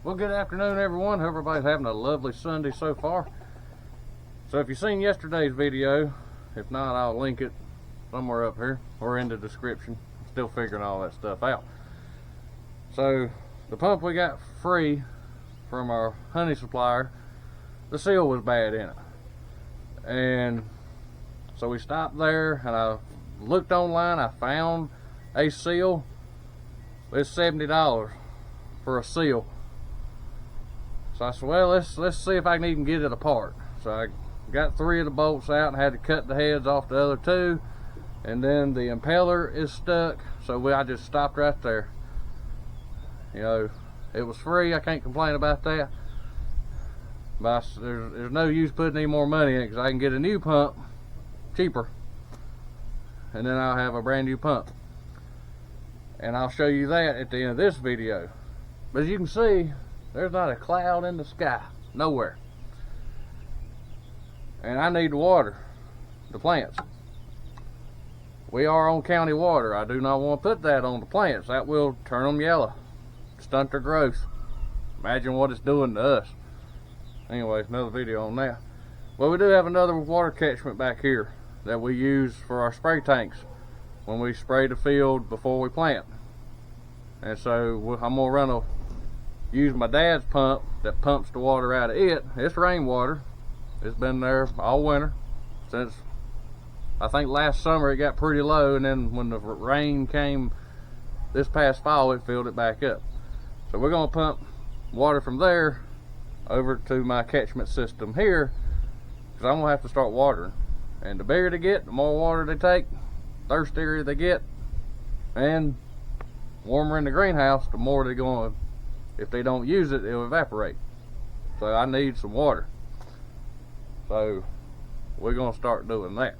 Well, good afternoon, everyone. Hope everybody's having a lovely Sunday so far. So if you've seen yesterday's video, if not, I'll link it somewhere up here or in the description. I'm still figuring all that stuff out. So the pump we got free from our honey supplier, the seal was bad in it. And so we stopped there and I looked online. I found a seal. It's $70 for a seal. So I said, well, let's see if I can even get it apart. So I got 3 of the bolts out and had to cut the heads off the other 2, and then the impeller is stuck, so I just stopped right there. You know, it was free. I can't complain about that. But there's no use putting any more money in it, because I can get a new pump cheaper, and then I'll have a brand new pump. And I'll show you that at the end of this video. But as you can see, there's not a cloud in the sky, nowhere. And I need to water the plants. We are on county water. I do not want to put that on the plants. That will turn them yellow, stunt their growth. Imagine what it's doing to us. Anyways, another video on that. Well, we do have another water catchment back here that we use for our spray tanks when we spray the field before we plant. And so I'm gonna use my dad's pump that pumps the water out of it. It's rainwater. It's been there all winter since, I think last summer it got pretty low, and then when the rain came this past fall, it filled it back up. So we're gonna pump water from there over to my catchment system here, because I'm gonna have to start watering. And the bigger they get, the more water they take, thirstier they get, and warmer in the greenhouse, the more they're going. If they don't use it, it'll evaporate. So I need some water. So we're gonna start doing that.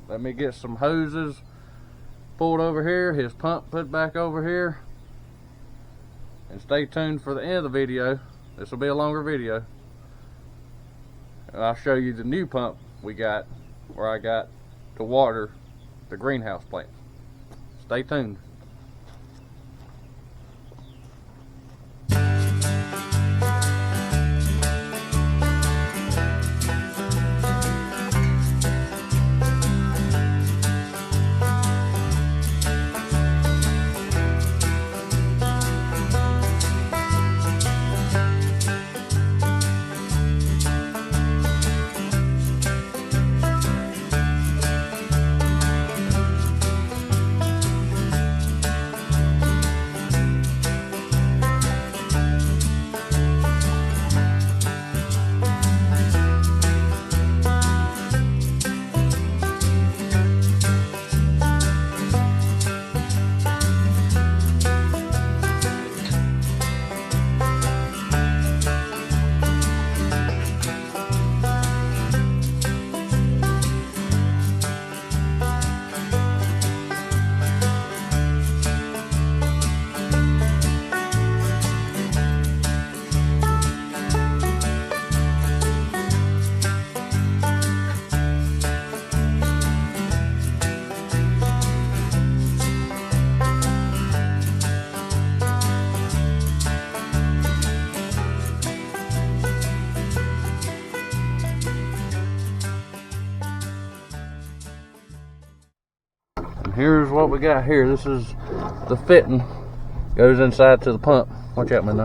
Let me get some hoses pulled over here, his pump put back over here, and stay tuned for the end of the video. This will be a longer video, and I'll show you the new pump we got, where I got to water the greenhouse plants. Stay tuned. Here's what we got here. This is the fitting, goes inside to the pump. Watch out, man.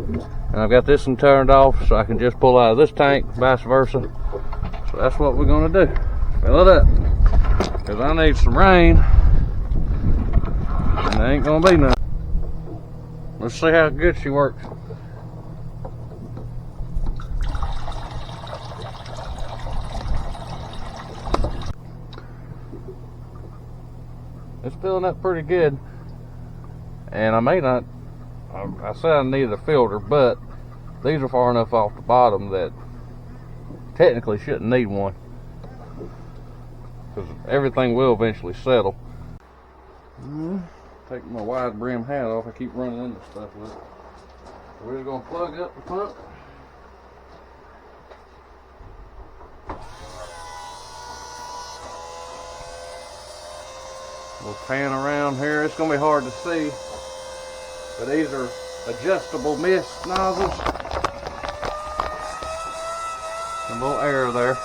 And I've got this one turned off so I can just pull out of this tank, vice versa. So that's what we're gonna do. Fill it up, because I need some rain, and there ain't gonna be none. Let's see how good she works. It's filling up pretty good, and I may not, I said I needed a filter, but these are far enough off the bottom that technically shouldn't need one, because everything will eventually settle. Take my wide brim hat off. I keep running into stuff with it. We're just going to plug up the pump. We'll pan around here. It's going to be hard to see, but these are adjustable mist nozzles. A little air there.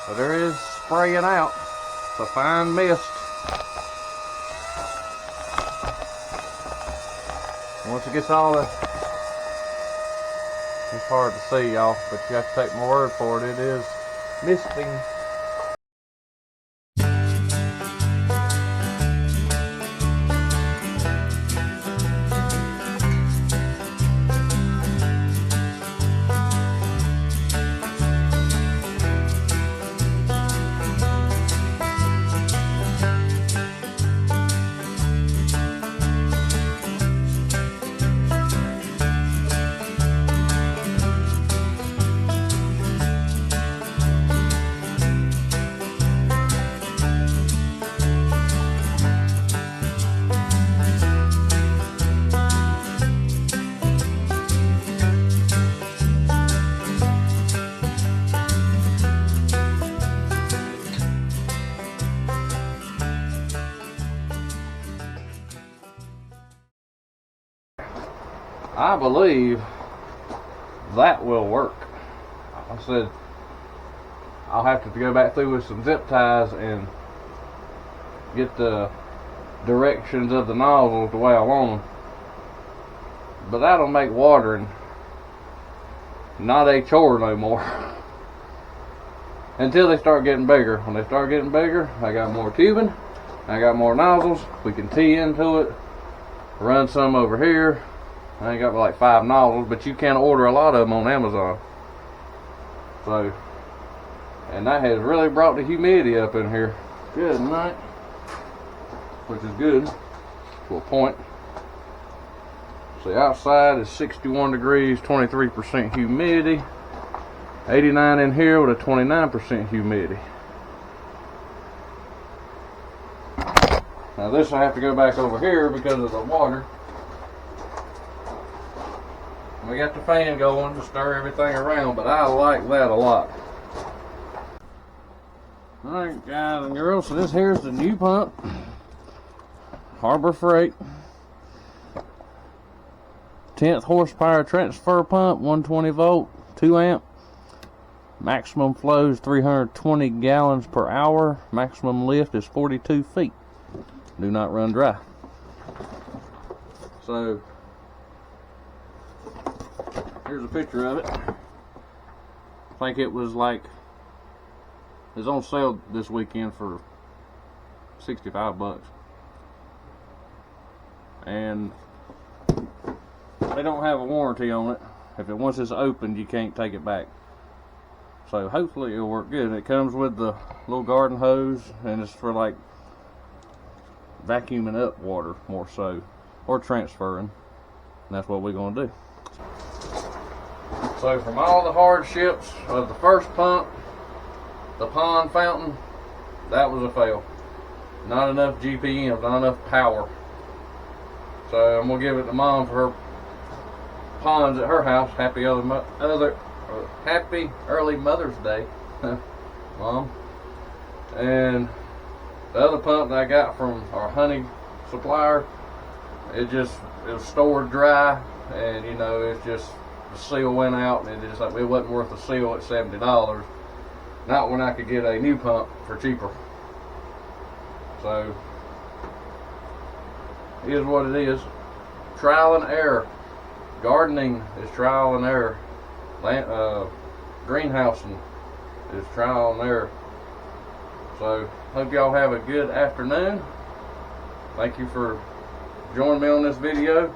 But there is spraying out. It's a fine mist. Once it gets all the, it's hard to see, y'all, but you have to take my word for it. It is misting. I believe that will work. I said I'll have to go back through with some zip ties and get the directions of the nozzles the way I want them. But that'll make watering not a chore no more. Until they start getting bigger. When they start getting bigger, I got more tubing, I got more nozzles, we can tee into it, run some over here. I ain't got like 5 nozzles, but you can order a lot of them on Amazon. So, and that has really brought the humidity up in here good night, which is good to a point. See, outside is 61 degrees, 23% humidity, 89 in here with a 29% humidity. Now this I have to go back over here because of the water. We got the fan going to stir everything around, but I like that a lot. Alright guys and girls, so this here's the new pump. Harbor Freight. 10th horsepower transfer pump, 120 volt, 2 amp. Maximum flow is 320 gallons per hour. Maximum lift is 42 feet. Do not run dry. So, here's a picture of it. I think it was like, it's on sale this weekend for 65 bucks. And they don't have a warranty on it. If once it's opened, you can't take it back. So hopefully it'll work good. It comes with the little garden hose, and it's for like vacuuming up water more so, or transferring. And that's what we're gonna do. So from all the hardships of the first pump, the pond fountain, that was a fail. Not enough GPM, not enough power. So I'm gonna give it to Mom for her ponds at her house. Happy early Mother's Day, Mom. And the other pump that I got from our honey supplier, it was stored dry, and you know, it's just, the seal went out, and it wasn't worth the seal at $70. Not when I could get a new pump for cheaper. So it is what it is. Trial and error. Gardening is trial and error. Greenhousing is trial and error. So hope y'all have a good afternoon. Thank you for joining me on this video.